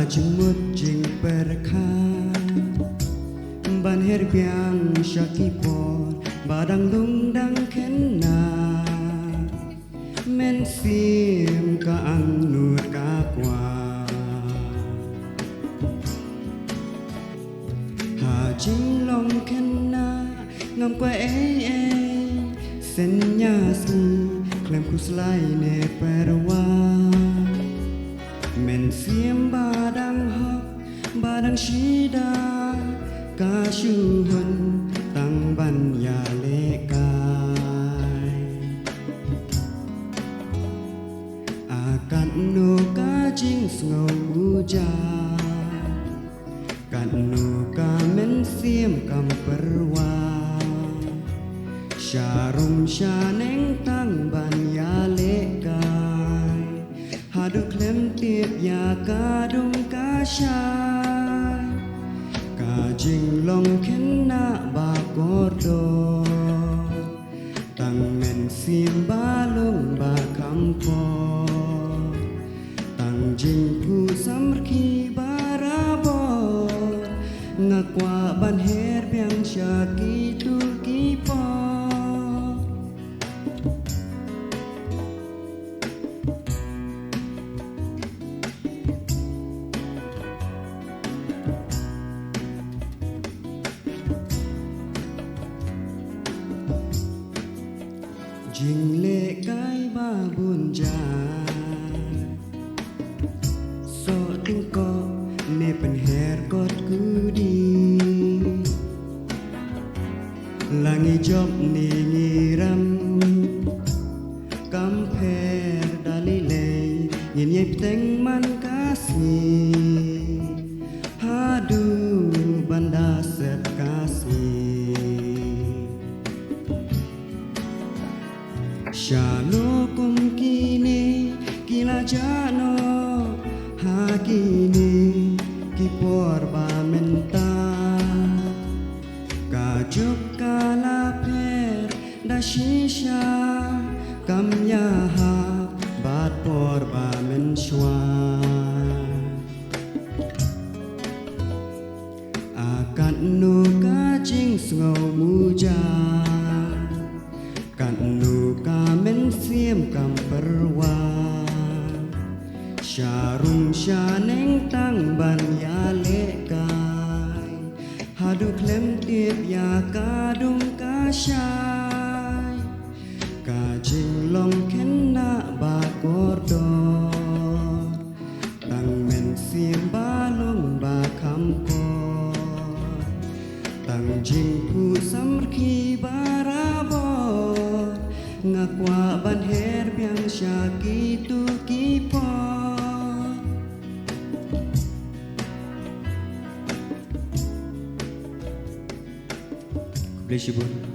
jemut jing perkha ban her biang syakipor badang lungdang kena men sim ka angnut ka kwa ha jing long kena ngam kwa senya si klem ku slai ne perwa men sim badang hok badang shida kasyuhun tang ban ya lekai akan nu kajing ngau uja kan nu ka men sim kam perwa syarum syaneng tang ban ya lekai hadu klem tiap ya kadung kasyai kajing long kena bakodo tang men sim balung bakampo tang jing ku samrki barabor ngakwa ban her biang syaki tu kipo jing le kai ba bun ja so ting ko ne pen her kot ku di langi job ni ngiram kam pher dalile yin yep teng man kasni hadu banda set kasni Shano kum kini kila jano hakini kipor ba menta kajuk kala per da shisha kamya ha bat por ba menshwa akan nu kajing ngau muja kan nu kamen sim kam perwa syarum syaneng tang ban ya lekai hadu klem tiap ya kadung kasyai kajing long kena bakordo tang men sim balung bakampo tang jing ku samrki barabor ngakwa ban her biang syaki tu kipo Bless you, Bun.